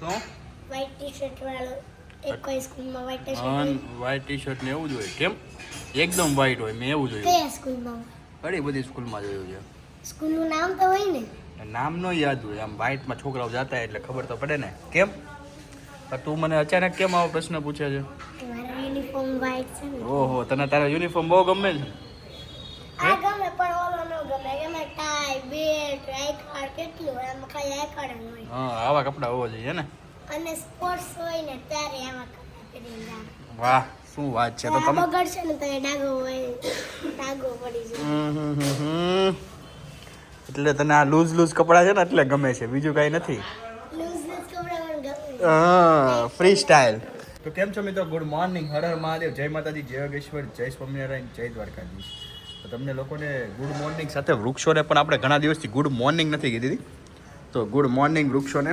તો white T-shirt વાળો એક કોઈ સ્કૂલમાં વ્હાઈટ ટી-શર્ટ વ્હાઈટ ટી-શર્ટ ને એવું જ હોય કેમ એકદમ વ્હાઈટ હોય મેં એવું જોયું કયા સ્કૂલમાં ઘણી બધી સ્કૂલમાં જોયું છે સ્કૂલનું નામ તો હોય ને નામ નો યાદ હોય આમ વ્હાઈટમાં છોકરાઓ જતા એટલે ખબર તો પડે ને કેમ પણ તું મને અચાનક કેમ આવો પ્રશ્ન પૂછે છે મારો યુનિફોર્મ વ્હાઈટ છે ને ઓહો તને તારો યુનિફોર્મ બહુ ગમે છે આ ગમે પણ ઓલો ન ગમે એમાં ટાઈ બેલ્ટ આઈ કાર્ડ કેટલું હોય આમાં ખાલી આઈ કાર્ડ હોય હા આવા કપડાં હોવા જોઈએ ને અને સ્પોર્ટ્સ હોય ને ત્યારે આવા કપડાં પહેરીને જવાનું. વાહ શું વાત છે તો આ તમે બગડશે ને તો એ ડાઘો હોય ડાઘો પડી જાય એટલે તને આ લૂઝ કપડાં છે ને એટલે ગમે છે બીજું કાંઈ નથી લૂઝ કપડાં પણ ગમે હા ફ્રી સ્ટાઇલ તો કેમ છો મિત્રો ગુડ મોર્નિંગ હર હર મહાદેવ જય માતાજી જય યોગેશ્વર જય સ્વામિનારાયણ જય દ્વારકાધીશ તો તમને લોકોને ગુડ મોર્નિંગ સાથે વૃક્ષોને પણ આપણે ઘણા દિવસથી ગુડ મોર્નિંગ નથી કીધી તો ગુડ મોર્નિંગ વૃક્ષોને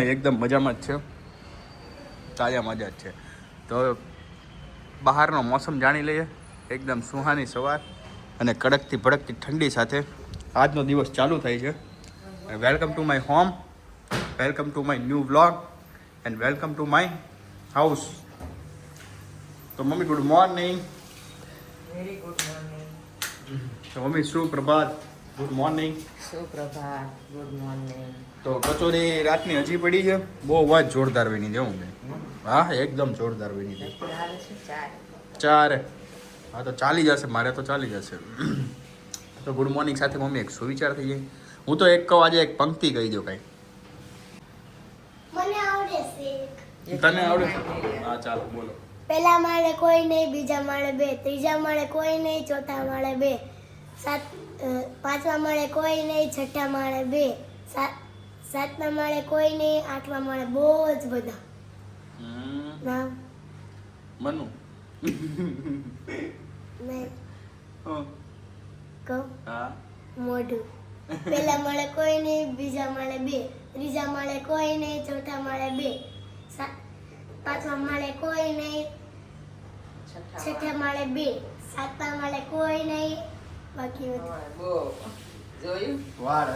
એકદમ મજામાં જ છે તાજા મજા જ છે તો બહારનો મોસમ જાણી લઈએ એકદમ સુહાની સવાર અને કડકથી ભડકતી ઠંડી સાથે આજનો દિવસ ચાલુ થાય છે welcome to my home welcome to my new vlog and welcome to my house તો મમ્મી good morning very good morning તો મમ્મી સુપ્રભાત ગુડ મોર્નિંગ સુપ્રભાત ગુડ મોર્નિંગ તો કચોરી રાતની હજી પડી છે બહુ વાત જોરદાર બની છે હું હા એકદમ જોરદાર બની છે હાલે છે ચાર ચાર હા તો ચાલી જશે મારે તો ચાલી જશે તો ગુડ મોર્નિંગ સાથે મમ્મી એક સુવિચાર થઈ જાય હું તો એક કહું આજે એક પંક્તિ કહી દઉં કાંઈ મને આવડે છે તને આવડે છે હા ચાલો બોલો પહેલા માળે કોઈ નહીં બીજા માળે બે ત્રીજા માળે કોઈ નહીં ચોથા માળે બે પાંચમા માળે કોઈ નહીં છઠ્ઠા માળે બે સાતમા માળે કોઈ નહીં આઠમા માળે બહુ જ બધા નામ મનુ મેં હા કહું હા મોઢું પહેલા માળે કોઈ નહીં બીજા માળે બે ત્રીજા માળે કોઈ નહીં ચોથા માળે બે પાંચમા માળે કોઈ નહીં છઠ્ઠા માળે બે સાતમા માળે કોઈ નહીં બાકી બધું બહુ જોયું વાહ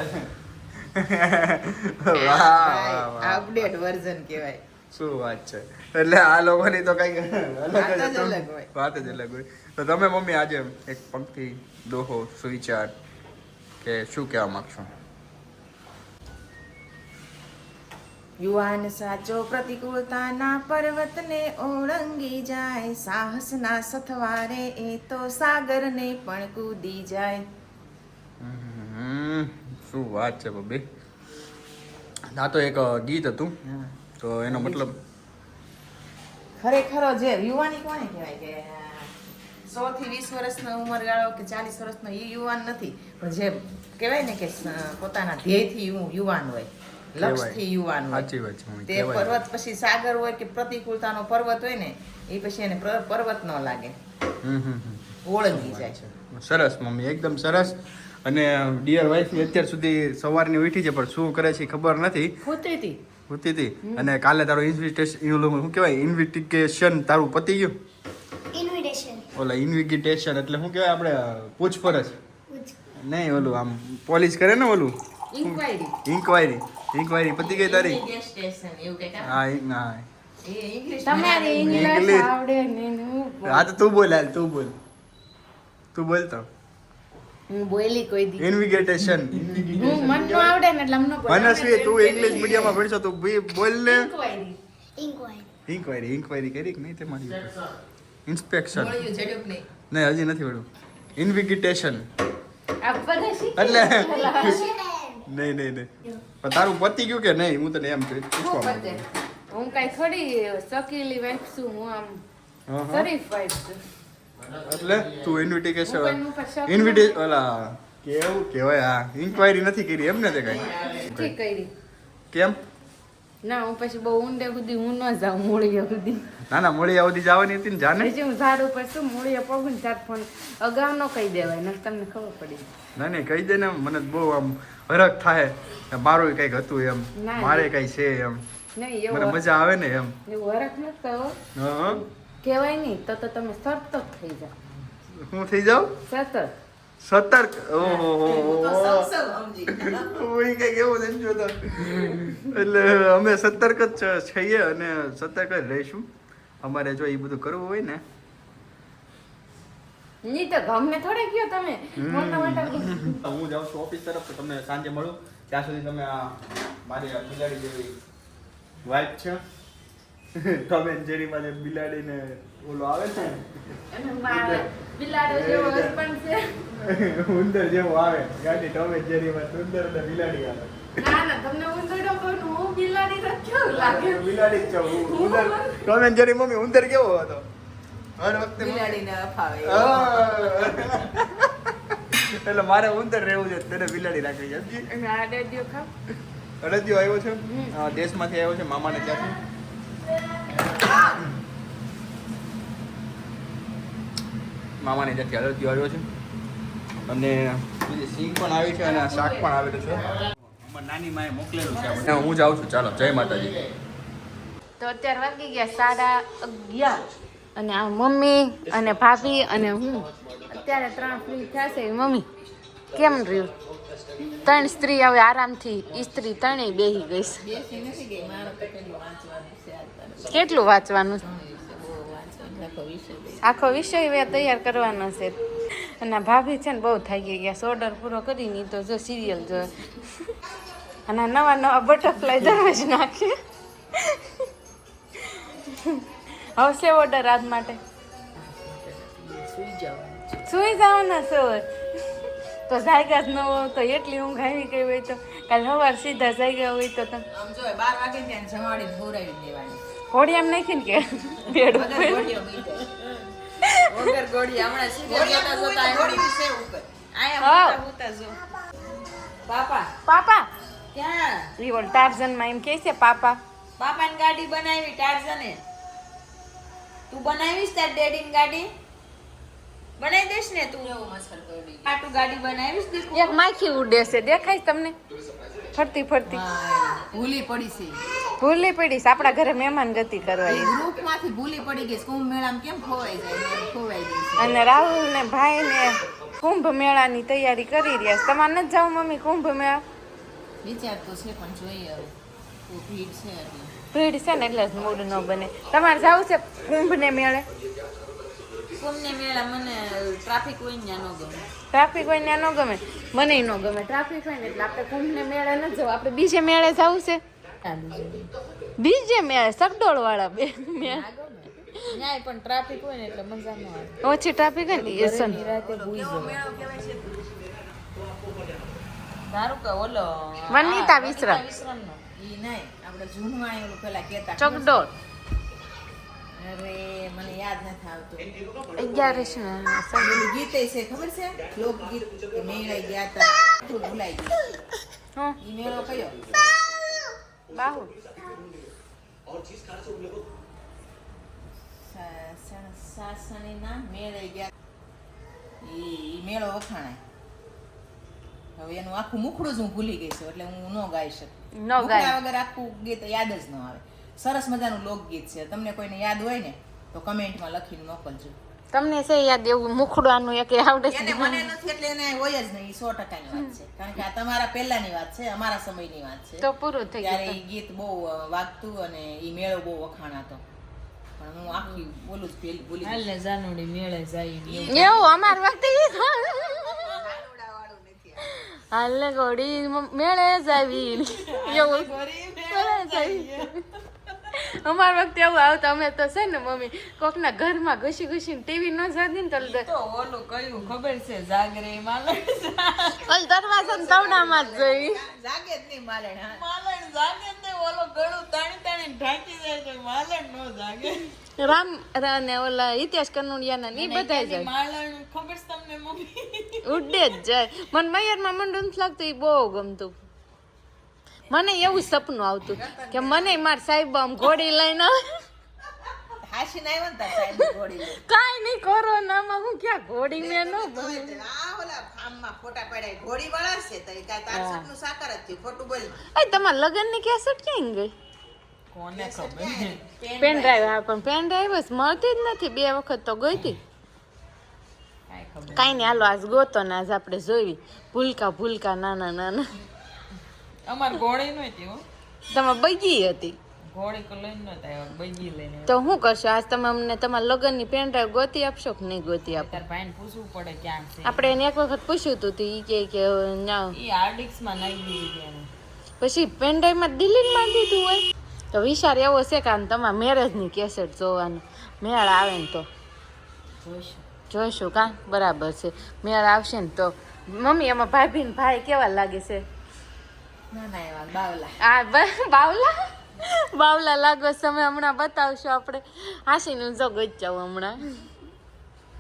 વાહ અપડેટ વર્ઝન કહેવાય શું વાત છે એટલે આ લોકોની તો કઈ વાત જ અલગ હોય. વાત જ અલગ હોય તો તમે મમ્મી આજે એક પંક્તિ દોહો સુવિચાર કે શું કહેવા માંગશો યુવાન સાચો પ્રતિકૂળતાના પર્વતને ઓળંગી જાય સાહસના સથવારે એ તો સાગરને પણ કૂદી જાય શું વાત છે બબ્બી આ તો એક ગીત હતું તો એનો મતલબ ખરેખર જે યુવાની કોને કહેવાય કે 100 થી 20 વર્ષનો ઉંમરગાળો કે 40 વર્ષનો એ યુવાન નથી પણ જે કહેવાય ને કે પોતાના ધ્યેયથી યુવાન હોય લક્ષ્યથી યુવાન હોય સાચી વાત છે મમ્મી, તે કહેવાય. પર્વત પછી સાગર હોય કે પ્રતિકૂળતાનો પર્વત હોય ને એ પછી એને પર્વત ન લાગે ઓળંગી જાય સરસ મમ્મી એકદમ સરસ અને ડિયર વાઈફ અત્યાર સુધી સવારની ઉઠી છે પણ શું કરે છે એ ખબર નથી હોતી હતી હોતી હતી અને કાલે તારું શું કહેવાય ઇન્વિટેશન તારું પતી ગયું ઇન્વિટેશન ઓલા ઇન્વિટેશન એટલે શું કહેવાય આપણે પૂછપરછ નહીં ઓલું આમ પોલીસ કરે ને ઓલું ઇન્ક્વાયરી ઇન્કવાયરી પતી ગઈ તારી ગેસ સ્ટેશન એવું કઈક આવે. હા હા એ ઇંગ્લિશ તમારી English. ઇંગ્લિશ આવડે ને હું હા તો તું બોલ હાલ તું બોલ તો હું બોલી કોઈ દી ઇન્વિટેશન હું મન નો આવડે ને એટલે અમને મનસ્વી તું ઇંગ્લિશ મીડિયમમાં ભણશો તું બોલ ને ઇન્ક્વાયરી ઇન્કવાયરી કરી કે નહીં તમારી ઇન્સ્પેક્શન મળ્યું ઝડપ નહીં નહીં હજી નથી મળ્યું ઇન્વિટેશન આ બધા શીખી એટલે ઇન્વિટેશન નહીં પણ તારું પતી ગયું કે નહીં હું તને એમ પૂછવા હું માંગુ પતે હું કઈ થોડી શકીલી વાઈફ છું હું આમ હા, હા. શરીફ વાઈફ છું એટલે તું હું ઇન્વિટેશન કોઈનું ઉપર શક ઇન્વિટેશન ઓલા કેવું કહેવાય હા ઇન્ક્વાયરી નથી કરી એમ ને તે નથી કઈ કરી કેમ ના હું પછી બહુ ઊંડે સુધી હું ન જાઉં મૂળિયા સુધી ના ના મળી આવતી જવાની હતી ને જાને હજી હું ઝાડ ઉપર છું મૂળિયા પગું ને ત્યારે ફોન અગાઉ ન કહી દેવાય ને તમને ખબર પડી ના નહીં કહી દે ને મને બહુ આમ હરખ થાય કે મારું કંઈક હતું એમ ના, મારે કઈ છે એમ નહીં મને એવું મજા આવે ને એમ એવું હરખ નથી થયો હા કહેવાય નહીં તો તમે સતત થઈ જાઓ હું થઈ જાઉં સતત સતર્ક ઓહો હું તો સૌ સમજી હું કઈક એવું સમજો તો એટલે અમે સતર્ક જ છીએ અને સતર્ક જ રહીશું. અમારે જો એ બધું કરવું હોય ને નહીં તો ગમે થોડે ગયો તમે મોટા મોટા હું જાઉં છું ઓફિસ તરફ તો તમને સાંજે મળું. ત્યાં સુધી તમે આ મારી આ બિલાડી જેવી વાઇફ છે ટોમ એન્ડ જેરીમાં જે બિલાડીને ઓલો આવે છે અને મારા બિલાડો જેવો હસબન્ડ છે. ઉંદર જેવો આવે ગાડી ટોમ એન્ડ જેરીમાં ઉંદર અને બિલાડી આવે. ના ના તમને ઉંદરડો કહું હું બિલાડી તો કેવું લાગે બિલાડી જ છે ઉંદર. ટોમ એન્ડ જેરી મમ્મી ઉંદર કેવો હતો હર વખતે બિલાડીને અફાવે એટલે મારે ઉંદર રહેવું છે તેને બિલાડી રાખવી છે. અને આ ડેડિયો ખાવ અડદિયો આવ્યો છે દેશમાંથી આવ્યો છે મામાને ત્યાંથી. મામાને ત્યાંથી અડદિયો આવ્યો છે અને બીજી સિંગ પણ આવી છે અને શાક પણ આવેલું છે. અમારી નાની માએ મોકલેલું છે આપણે. હું જાઉં છું ચાલો જય માતાજી. તો અત્યારે વાગી ગયા 11:30 અને આ મમ્મી અને ભાભી અને હું અત્યારે 3 ફ્રી થશે. મમ્મી કેમ રહ્યું? 3 સ્ત્રી હવે આરામથી ઇસ્ત્રી 3 બેહી ગઈ છે. બેસી નથી ગઈ મારો તો પેલું વાંચવાનું છે આ કેટલું વાંચવાનું છે? બહુ વાંચવાનું આખો વિષય આખો વિષય હવે તૈયાર કરવાનો છે. અને ભાભી છે ને બહુ થઈ ગયા ઓર્ડર પૂરો કરીને તો જો સિરિયલ જો અને નવા નવા બટરફ્લાય દરરોજ નાખે. હવશે ઓર્ડર આજ માટે સુઈ જવાનું સુઈ જવાના છો તો જાગ્યા જ ન હોય તો એટલી ઊંઘ આવી ગઈ હોય તો કાલે સવાર સીધા જાગ્યા હોય તો તમે આમ જો 12 વાગે ત્યાં જમાડીને હોરાવી દેવાની ઘોડી એમ નાખીને કે બેડ ઉપર વગર ગોળીઓ મી જાય વગર ગોળી હમણાં સીધા જોતા જોતા ગોળી છે ઉપર આયા હોતા જો પાપા પાપા ક્યાં ઈ ઓલ ટાર્ઝનમાં એમ કહે છે પાપા પાપાની ગાડી બનાવી ટાર્ઝને તું બનાવીશ તાર ડેડીની ગાડી બનાવી દેશ ને તું એવો મચ્છર કરડી આ તું ગાડી બનાવીશ દીકુ એક માખી ઉડે છે દેખાય છે તમને ફરતી ફરતી ભૂલી પડી છે ભૂલી પડી છે આપણા ઘરે મહેમાન ગતિ કરવા આવી. ગ્રુપમાંથી ભૂલી પડી ગઈ કુંભ મેળામાં કેમ ખોવાઈ જાય એમ ખોવાઈ ગઈ છે અને રાહુલ ને ભાઈ ને કુંભ મેળાની તૈયારી કરી રહ્યા છે. તમારે નથી જાવ મમ્મી કુંભ મેળા? વિચાર તો છે પણ જોઈએ હવે તો ભીડ છે એટલે ભીડ છે ને એટલે જ મૂડ ન બને. તમારે જવું છે કુંભ ને મેળે? કુંભને મેળા મને ટ્રાફિક હોય ને ત્યાં ન ગમે ટ્રાફિક હોય ને ન ગમે, મને ન ગમે ટ્રાફિક હોય ને એટલે આપણે કુંભ ને મેળે ન જવું. આપણે બીજે મેળે જવું છે. બીજે મેળે સગડોળ વાળા બે મેળે ન્યાય પણ ટ્રાફિક હોય ને એટલે મજા ન આવે ઓછી ટ્રાફિક હોય ને એ સન રાતે ભૂઈ ધારું કે ઓલો વનિતા વિશ્રામ વિશ્રામનો ઈ નહીં આપણે જૂનવાણી ઓલું પેલા કહેતા ચગડોળ અરે મને યાદ નથી આવતું 11 ને પેલું ગીત છે ખબર છે લોકગીત કે મેળે ગયા હતા તું ભૂલાઈ ગઈ હું ઈ મેળો કયો બાહુ સાસણીના મેળે ગયા ઈ મેળો વખાણાય હવે એનું આખું મુખડું જ હું ભૂલી ગઈ છું એટલે હું ન ગાઈ શકું ન ગાય વગર આખું ગીત યાદ જ ન આવે સરસ મજાનું લોકગીત છે તમને કોઈને યાદ હોય ને તો કમેન્ટમાં લખીને મોકલજો તમને છે યાદ એવું મુખડાનું એક આવડે છે? એને મને નથી એટલે એને હોય જ નહીં 100%ની વાત છે કારણ કે આ તમારા પહેલાની વાત છે અમારા સમયની વાત છે તો પૂરું થઈ ત્યારે ગયું. ઈ ગીત બહુ વાગતું અને ઈ મેળો બહુ વખાણાતો પણ હું આખી બોલું જ પેલી ભૂલી ગઈ. હાલને જાનુડી મેળે જાય એવું અમાર વખતે હાલે ઘોડી મેળે જાવી એવું મેળે જાવી. અમાર વખતે એવું આવતું. અમે તો છે ને મમ્મી કોકના ઘરમાં ઘસી ઘસીને ટીવી ન જાતી ને તો ઓલું કયું ખબર છે જાગરે માલણ ઓલ દરવાજા ને તવડામાં જ જોઈ. જાગે જ નહીં માલણ હા. માલણ જાગે જ નહીં ઓલો ગળું તાણી તાણી ઢાંકી જાય તો માલણ નો જાગે રામ અને ઓલા હિતેશ કનુડિયાના ને ઈ બધા જાય માલણ ખબર છે તમને મમ્મી ઉડે જ જાય. મને મયરમાં મંડળ નથી લાગતું એ બહુ ગમતું. મને એવું સપનું આવતું કે મને માર સાહેબ આમ ઘોડી લઈને હાસીને આવ્યો ને તાર સાહેબ ઘોડી લઈને. કાઈ નહીં કોરોનામાં હું ક્યાં ઘોડી મેં ન આ ઓલા ફાર્મમાં ફોટા પડ્યા ઘોડી વાળા છે તો ઈ કાંઈ તાર સપનું સાકાર જ થયું ખોટું બોલ અય તમાર લગનની કેસેટ ક્યાં ગઈ? કોને ખબર પેન ડ્રાઈવ. હા પણ પેન ડ્રાઈવ જ મળતી જ નથી. 2 વખત તો ગઈ હતી. કાંઈ ખબર કાંઈ નહીં, હાલો આજ ગોતો ને આજ આપણે જોઈ ભૂલકા ભૂલકા નાના નાના. અમાર ઘોડી નહોતી હો, તમે બગી હતી ઘોડી તો લઈને નહોતા આવ્યા, બૈગી લઈને આવ્યા. તો શું કરશો આજ? તમે અમને તમારા લગ્નની પેન ડ્રાઈવ ગોતી આપશો કે નહીં ગોતી આપો? તાર ભાઈને પૂછવું પડે ક્યાં છે. આપણે એને એક વખત પૂછ્યું હતું તો ઈ કે ના, ઈ હાર્ડિક્સમાં નાખી દીધી એને. પછી પેન ડ્રાઈવમાં ડિલીટ મારી દીધું હોય. તો વિચાર એવો છે કે આને તમારા મેરેજની કેસેટ જોવાનો મેળ આવે ને તો જોઈશું. જોઈશું. કાં બરાબર છે, મેળ આવશે ને તો. મમ્મી એમાં ભાભી ને ભાઈ કેવા લાગે છે? ના ના એવા બાવલા. બાવલા બાવલા લાગો તમે હમણાં બતાવશો આપણે. હાસીનું જો ગચ્ચાવ હમણાં.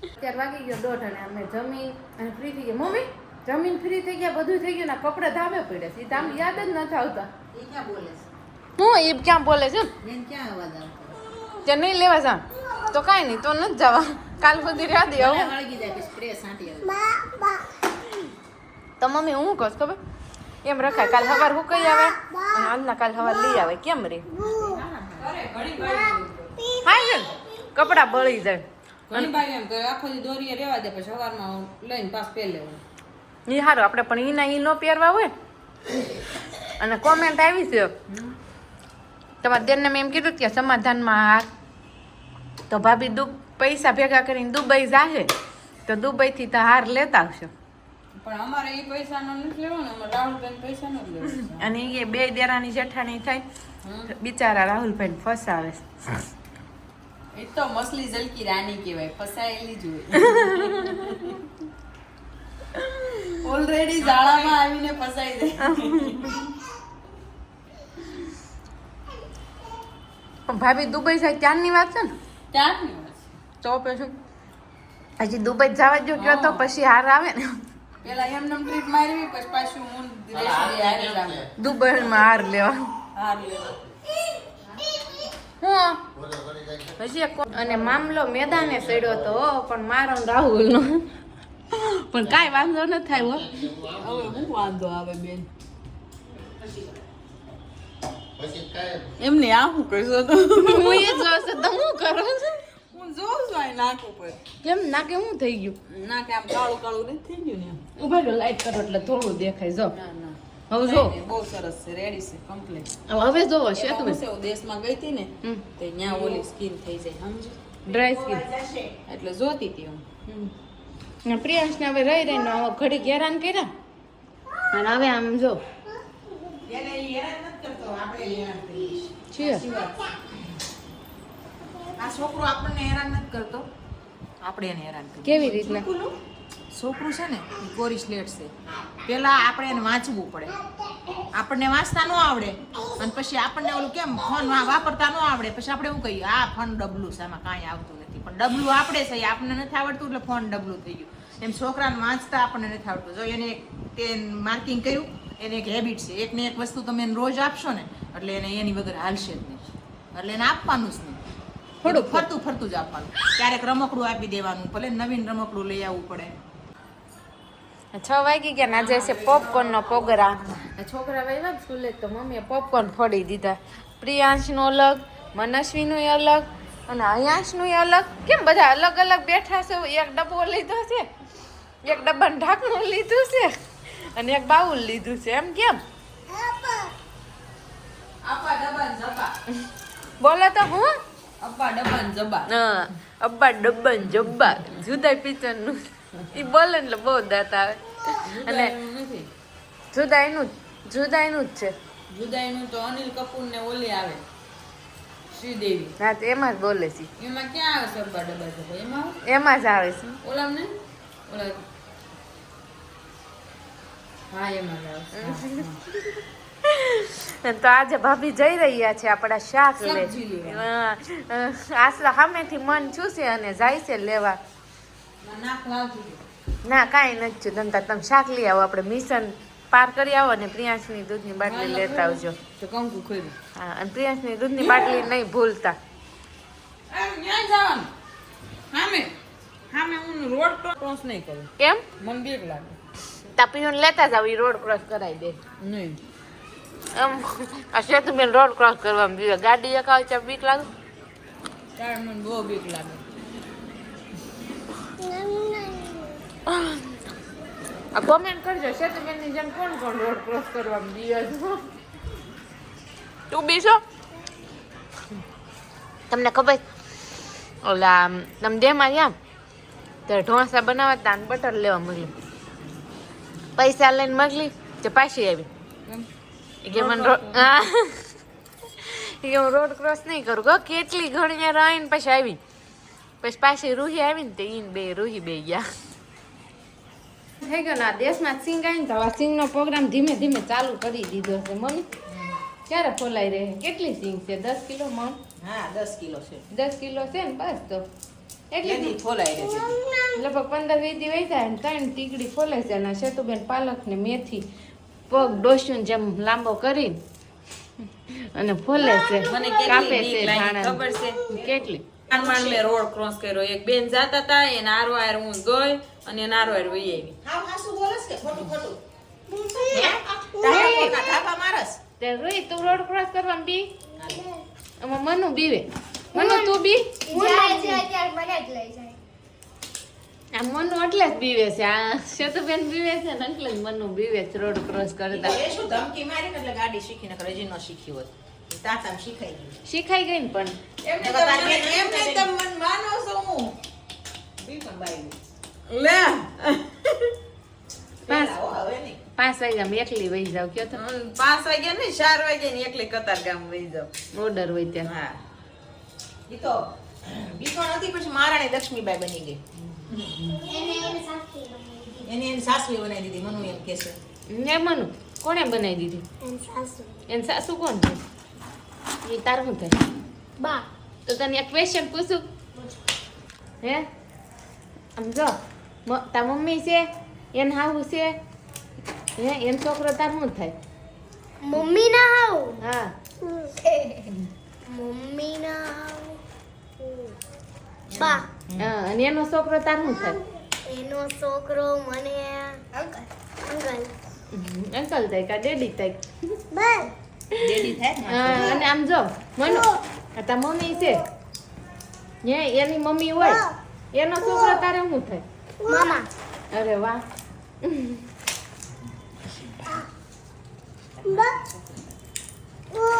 અત્યારે વાગી ગયો 1:30 અને અમે જમીન અને ફ્રી થઈ ગયા. મમ્મી જમીન ફ્રી થઈ ગયા, બધું થઈ ગયું ને કપડાં ધામે પડ્યા છે. ધામ યાદ જ નથી આવતા. એ ક્યાં બોલે છે? હું એ ક્યાં બોલે છે? બેન ક્યાં અવાજ આવતો? ત્યાં નહીં લેવા જા તો કાંઈ નહીં, તો નથી જવા. કાલ સુધી રહ્યા દે હવે. વળગી જાય પછી સ્પ્રે છાંટી આવે. તો મમ્મી હું કહું ખબર એમ રખાય, કાલ સવાર હું કઈ આવે અને આજના કાલ સવાર લઈ આવે. કેમ રે હા છે ને, કપડાં બળી જાય. ઘણી ભાઈ એમ કે આખો દી દોરીએ રહેવા દે, પછી સવારમાં લઈને પાસ પહેરી લેવાનું. એ સારું, આપણે પણ એના ઈ નો પહેરવા હોય. અને કોમેન્ટ આવી છે તમારા બેનને મેં એમ કીધું કે સમાધાનમાં હાર તો ભાભી પૈસા ભેગા કરીને દુબઈ જાહે તો દુબઈથી તો હાર લેતા આવશે. પણ અમારે એ પૈસાનો નથી લેવાનો, અમારે રાહુલભાઈ પૈસાનો જ લેવાનો. અને એ બે દેરાની જેઠાણી થાય, બિચારા રાહુલભાઈ ફસાવે છે. એ તો મસલી જલકી રાની કહેવાય, ફસાયેલી જ હોય. ઓલરેડી જાળામાં આવીને ફસાઈ જાય. પણ ભાભી દુબઈ જાય ત્યારની વાત છે ને, ત્યાં જ નહીં હોય. તો પછી હજી દુબઈ જવા જો કયો તો પછી હાર આવે ને. પેલા એમને ટ્રીપ મારવી, પછી પાછું હું રેસીપી હારે જ આવે. દુબઈમાં હાર લેવા હાર લેવા. હું હજી અને મામલો મેદાને સડ્યો તો પણ મારો ને રાહુલનો પણ કાંઈ વાંધો ન થાય હો. હવે હું વાંધો આવે બેન? એમને આ શું કરશો તો? હું એ જોશે તો હું કરું છું. હું જોઉં છું આ નાક ઉપર. કેમ નાકે હું થઈ ગયું? નાક આમ કાળું કાળું નથી થઈ ગયું ને એમ? ઉભા રહો, લાઈટ કરો એટલે થોડું દેખાય. જો ના ના હવે જો બહુ સરસ છે, રેડી છે કમ્પ્લીટ. હવે જોવો છે હું તમે છે, હું દેશમાં ગઈ હતી ને તે ત્યાં ઓલી સ્કીન થઈ જાય, સમજો. Dry skin. એટલે જોતી હતી હું. પ્રિયાંશને હવે રહી રહીને હવે ઘડી હેરાન કર્યા અને હવે આમ જો એને ઈ હેરાન નથી કરતો, આપણે હેરાન કરીએ છીએ. છીએ. આ છોકરો આપણને હેરાન નથી કરતો, આપણે એને હેરાન કરીએ. કેવી રીતના? છોકરું છે ને એ કોરી સ્લેટ છે. પેલા આપણે એને વાંચવું પડે, આપણને વાંચતા ન આવડે અને પછી આપણને ઓલું કેમ ફોન વાપરતા ન આવડે, પછી આપણે એવું કહીએ આ ફોન ડબલું છે, આમાં કાંઈ આવતું નથી. પણ ડબલું આપણે છે, આપણને નથી આવડતું એટલે ફોન ડબલું થઈ ગયું. એમ છોકરાને વાંચતા આપણને નથી આવડતું. જો એને તે માર્કિંગ કર્યું, એને એક હેબિટ છે, એકને એક વસ્તુ તમે એને રોજ આપશો ને એટલે એને એની વગર હાલશે જ નહીં. એટલે એને આપવાનું જ નહીં, થોડું ફરતું ફરતું જ આપવાનું. ક્યારેક રમકડું આપી દેવાનું, ભલે નવીન રમકડું લઈ આવવું પડે. 6 વાગી ગયા ને આજે છે પોપકોર્નનો પ્રોગ્રામ. છોકરા આવ્યા સ્કૂલે તો મમ્મીએ પોપકોર્ન ફોડી દીધા. પ્રિયાંશનો અલગ, મનસ્વીનું અલગ અને અયાંશનું અલગ. કેમ બધા અલગ અલગ બેઠા છે? એક ડબ્બો લીધો છે, એક ડબ્બાનું ઢાંકણું લીધું છે અને એક બાઉલ લીધું છે. એમ કેમ અબ્બા ડબ્બાન જબ્બા. બોલો તો હું અબ્બા ડબ્બાન જબ્બા. હા, અબ્બા ડબ્બન જબ્બા જુદા પિક્ચરનું એ બોલે એટલે બહુ દાંત આવે. અને જુદાઈનું નથી, જુદાઈનું જ છે. જુદાઈનું તો અનિલ કપૂર ને ઓલી આવે શ્રીદેવી, હા તો એમાં જ બોલે છે, એમાં ક્યાં આવે છે અબ્બા ડબ્બા જબ્બા? એમાં આવે? એમાં જ આવે છે. ઓલા ને ઓલા, હા એમાં જ આવે છે. તો આજે ભાભી જઈ રહ્યા છે આપણા શાક સબ્જી લેવા. આસરા સામેથી મન છૂશે અને જાય છે લેવા. નાક લાવતી હતી. ના કાંઈ નથી છું ધંધા, તમે શાક લઈ આવો. આપણે મિશન પાર કરી આવો ને પ્રિયાંશની દૂધની બાટલી લેતા આવજો. તો કંકુ ખોઈ હા, અને પ્રિયાંશની દૂધની બાટલી નહીં ભૂલતા. ક્યાં જવાનું? હામે હું રોડ ક્રોસ નહીં કરું, કેમ? મને બીક લાગે. તાપીઓને લેતા જાવ, એ રોડ ક્રોસ કરાવી દે. નહીં એમ આ સેતુબેન રોડ ક્રોસ કરવામાં બીવે. ગાડી એકાવે ત્યાં બીક લાગે. તારે મને બહુ બીક લાગે. આ કોમેન્ટ કરજો સેતુબેનની જેમ કોણ કોણ રોડ ક્રોસ કરવામાં બીવે છે. તું બીજો તમને ખબર ઓલા તમે દેમાં ગયા ત્યારે ઢોસા બનાવવા હતા અને બટર લેવા મોકલી પૈસા લઈને મોકલી તે પાછી આવી એ કે મને હું રોડ ક્રોસ નહીં કરું ગો કેટલી ઘણી રહીને પછી આવી પછી પાછી રૂહી આવી ને તે ઈન બે રૂહી બે ગયા થઈ ગયો ને આ દેશમાં સિંગ આવી ને તો આ સિંગનો પ્રોગ્રામ ધીમે ધીમે ચાલુ કરી દીધો છે મમ્મી ક્યારે ખોલાઈ રહે કેટલી સિંગ છે 10 કિલો મણ હા 10 કિલો છે 10 કિલો છે ને બસ તો એટલી એટલી ફોલાઈ રહી છે લગભગ 15-20 દી વહી જાય ને 3 ટીકડી ફોલે છે અને સેતુબેન પાલક ને મેથી પગ ડોસ્યું જેમ લાંબો કરીને અને ફોલે છે મને કાપે કેટલી છે બીક લાગી ધાણા ખબર છે કેટલી માંડ મેં રોડ ક્રોસ કર્યો એક બેન જાતા હતા એને આરો આર હું ગઈ અને એને આરો આર વહી આવી હાવ હાસુ બોલસ કે ખોટું ખોટું હે તારા કોકા થાપા મારસ તે રોઈ તું રોડ ક્રોસ કરવા બી આમાં મનુ બીવે મનુ તું બી જાય ત્યારે મને જ લઈ જાય. આ મનુ એટલે જ બીવે છે આ સેતુબેન બીવે છે ને એટલે જ મનુ બીવે છે રોડ ક્રોસ કરતા એ શું ધમકી મારી ને એટલે ગાડી શીખીને કરે હજી ન શીખી હોત તાતામ શીખાઈ ગયું શીખાઈ ગઈ ને પણ એમને તમ મન માનો છો હું બી પણ બાઈ લે પેલા હવે નહીં 5 વાગ્યામાં એકલી વહી જાવ કયો તો 5 વાગ્યા નહીં 4 વાગ્યા ની એકલી કતાર ગામ વહી જાવ ઓર્ડર હોય ત્યાં હા ઈ તો બીતો નથી પછી મહારાણી લક્ષ્મીબાઈ બની ગઈ એને સાસરી બનાવી. એની સાસવી બનાવી દીધી મનુ એમ કે છે ને મનુ કોણે બનાવી દીધી એની સાસુ. એન સાસુ કોણ છે એ તારું શું થાય બા. તો તને એક ક્વેશ્ચન પૂછું હે આમ જો તાર મમ્મી છે એન હાહુ છે હે એન છોકરો તાર શું થાય મમ્મી ના આવું. હા મમ્મી ના આવું. બા. હા અને એનો છોકરો તાર શું થાય એનો છોકરો મને અંકલ. અંકલ થાય કા ડેડી થાય બસ. ડેડી થાય હા, અને આમ જો મનુ આ તાર મમ્મી છે હે એની મમ્મી હોય એનો છોકરો તારે શું થાય મામા. અરે વાહ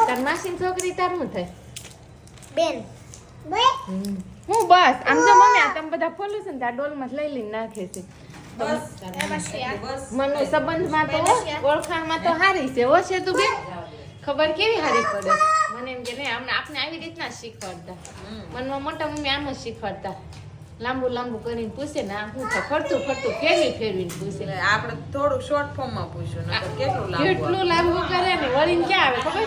તાર માસીની છોકરી તાર શું થાય બેન. હું બસ આમ જો મમ્મી આ તમે બધા ફોલું છે ને આ ડોલમાં લઈ લઈને નાખે છે બસ મનુ સંબંધમાં તો ઓળખાણમાં તો હારી છે ઓ છે તું બેન ખબર કેવી હારી પડે મને એમ કે નહીં આપણે આવી રીતના જ શીખવાડતા મનમાં મોટા મમ્મી આમ જ શીખવાડતા લાંબુ લાંબુ કરીને પૂછે ને આમ શું થાય ફરતું ફરતું ફેરવીને પૂછે એટલે આપણે થોડું શોર્ટ ફોર્મ માં પૂછ્યું નકર કેટલું લાંબુ કેટલું લાંબુ કરે ને વળીને ક્યાં આવે ખબર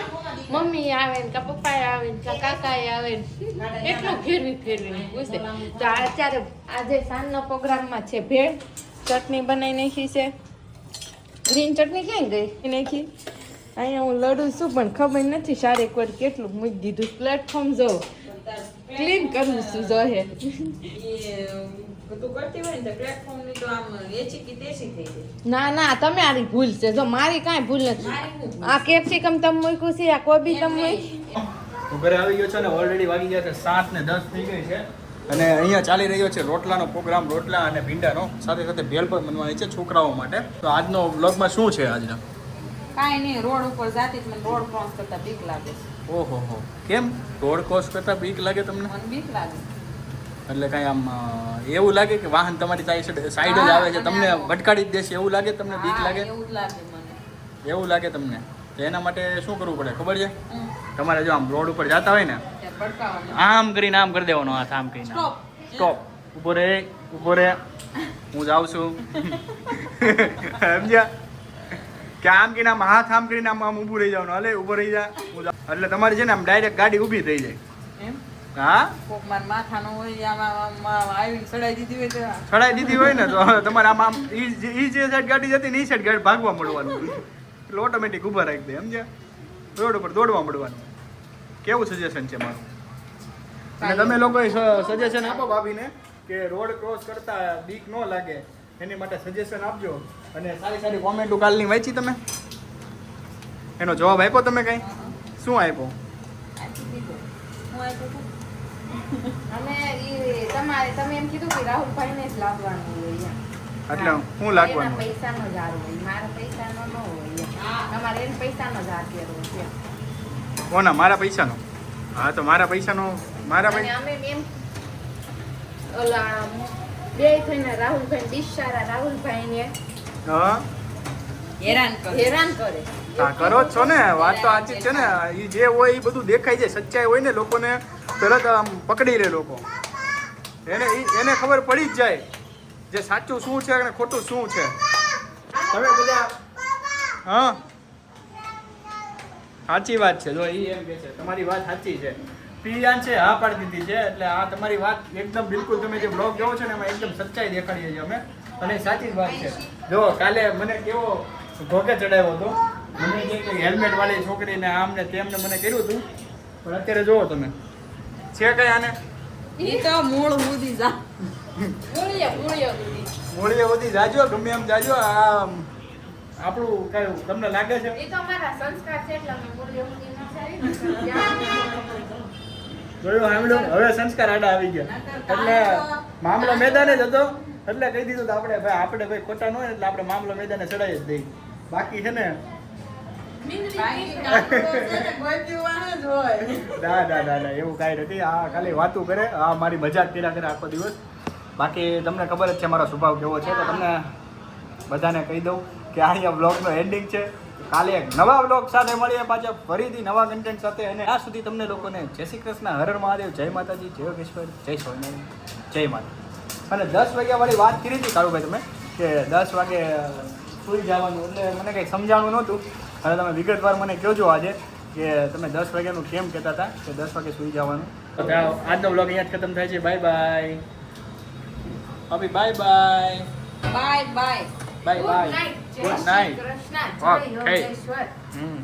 મમ્મી આવે ને કા પપ્પા આવે ને કા કાકા આવે ને એટલું ફેરવીને પૂછે તો અત્યારે આજે સાંજનો પ્રોગ્રામમાં છે ભેળ ચટણી બનાવી નાખી છે ગ્રીન ચટણી ક્યાં ગઈ નાખી અહીંયા હું લડું છું પણ ખબર નથી સારે એક વાર કેટલું મૂકી દીધું પ્લેટફોર્મ જો ક્લીન કરવું છું જો હે તું કરતી હોય ને તો પ્લેટફોર્મ ની તો આમ એચી કી તેસી થઈ જાય ના ના તમે આરી ભૂલ છે જો મારી કાંઈ ભૂલ નથી આ કેપ્સિકમ તમે મૂક્યું છે આ કોબી તમે મૂકી હું ઘરે આવી ગયો છે ને ઓલરેડી વાગી ગયા છે 7:10 થઈ ગઈ છે અને અહીંયા ચાલી રહ્યો છે રોટલાનો પ્રોગ્રામ રોટલા અને ભીંડાનો સાથે સાથે ભેળ પણ બનવાની છે છોકરાઓ માટે તો આજનો વ્લોગમાં શું છે આજના કાંઈ નહીં રોડ ઉપર જાતી જ મને રોડ ક્રોસ કરતા બીક લાગે છે ઓહો હો કેમ રોડ ક્રોસ કરતા બીક લાગે તમને મને બીક લાગે એટલે કાંઈ આમ એવું લાગે કે વાહન તમારી સાઈડ જ આવે છે તમને ભટકાડી જ દેશે એવું લાગે તમને બીક લાગે એવું જ લાગે મને એવું લાગે તમને તો એના માટે શું કરવું પડે ખબર છે તમારે જો આમ રોડ ઉપર જતા હોય ને ત્યાં ભડકાવાનું આમ કરીને આમ કરી દેવાનો હાથ આમ કરીને સ્ટોપ ઊભો રે હું જાઉં છું સમજ્યા કે આમ કરીને આમ હાથ આમ કરીને આમ આમ ઊભું રહી જવાનું હાલે ઊભો રહી જા હું જાઉં એટલે તમારી છે ને આમ ડાયરેક્ટ ગાડી ઊભી થઈ જાય એમ હા કોક માર માથાનો હોય આમાં આવીને ચડાઈ દીધી હોય તો ચડાઈ દીધી હોય ને તો તમારે આમ આમ ઈ જે સાઈડ ગાડી જતી ને એ સાઈડ ગાડી ભાગવા મળવાનું એટલે ઓટોમેટિક ઊભા રાખી દે સમજ્યા રોડ ઉપર દોડવા મળવાનું કેવું સજેશન છે મારું અને તમે લોકોએ સજેશન આપો ભાભીને કે રોડ ક્રોસ કરતા બીક ન લાગે એની માટે સજેશન આપજો અને સારી સારી કોમેન્ટો કાલની વાંચી તમે એનો જવાબ આપ્યો તમે કઈ શું આપ્યો આપી દીધો હું આપ્યો તો અમે ઈ તમે એમ કીધું કે રાહુલભાઈને જ લાવવાનું હોય એટલે હા. શું લાગવાનું એના પૈસાનો જ હાર હોય મારા પૈસાનો ન હોય તમારે એને પૈસાનો જ હાર કર્યો છે કોના મારા પૈસાનો હા તો મારા પૈસાનો મારા અને પૈસા અમે એમ ઓલા બે થઈને રાહુલભાઈ દિશારા રાહુલભાઈને હા હેરાન કરો હેરાન કરે હા કરો જ છો ને વાત તો સાચી જ છે ને એ જે હોય એ બધું દેખાઈ જાય સચ્ચાઈ હોય ને લોકોને તરત આમ પકડી લે લોકો એને ખબર પડી જ જાય જે સાચું શું છે અને ખોટું શું છે તમે બધા હા સાચી વાત છે જો એ એમ કે છે તમારી વાત સાચી છે પિયાન છે હા પાડી દીધી છે એટલે આ તમારી વાત એકદમ બિલકુલ તમે જે બ્લોગ જોવો છો ને એમાં એકદમ સચ્ચાઈ દેખાડીએ છીએ અમે અને સાચી જ વાત છે જો કાલે મને કેવો ધોકે ચડાવ્યો હતો મને કે હેલ્મેટ વાળી છોકરીને આમ ને તેમને મને કર્યું હતું પણ અત્યારે જોવો તમે છે કઈ આને ઈ તો મૂળ સુધી જા મૂળિયા મૂળીએ બધી જાજો ગમે એમ જાજો આ આપણું કયું તમને લાગે છે એ તો અમારા સંસ્કાર છે એટલે અમે બોલીએ ઊંધી ન જાય જોયું સાંભળ્યું હવે સંસ્કાર આડા આવી ગયા એટલે મામલો મેદાને જ હતો એટલે કહી દીધું તો આપણે ભાઈ ખોટા ન હોય એટલે આપણે મામલો મેદાને ચડાવી જ દઈ બાકી છે ને ના એવું કાંઈ નથી આ ખાલી વાતું કરે આ મારી મજાક કર્યા કરે આખો દિવસ બાકી તમને ખબર જ છે મારો સ્વભાવ કેવો છે તો તમને બધાને કહી દઉં કે અહીંયા બ્લોગનો એન્ડિંગ છે કાલે એક નવા બ્લોગ સાથે મળીએ પાછા ફરીથી નવા કન્ટેન્ટ સાથે અને આ સુધી તમને લોકોને જય શ્રી કૃષ્ણ હર હર મહાદેવ જય માતાજી જય યોગેશ્વર જય સ્વામિનારાયણ જય માતા અને 10 વાગ્યા વાળી વાત કરી હતી કાળુભાઈ તમે કે 10 વાગે સુઈ જવાનું એટલે મને કંઈ સમજાણું નહોતું અને તમે વિગતવાર મને કહેજો આજે કે તમે 10 વાગ્યાનું કેમ કહેતા હતા કે 10 વાગે સુઈ જવાનું આજનો બ્લોગ અહીંયા જ ખતમ થાય છે બાય બાય અભી bye bye bye bye bye bye night good night Krishna જય ઓકે યોગેશ્વર હમ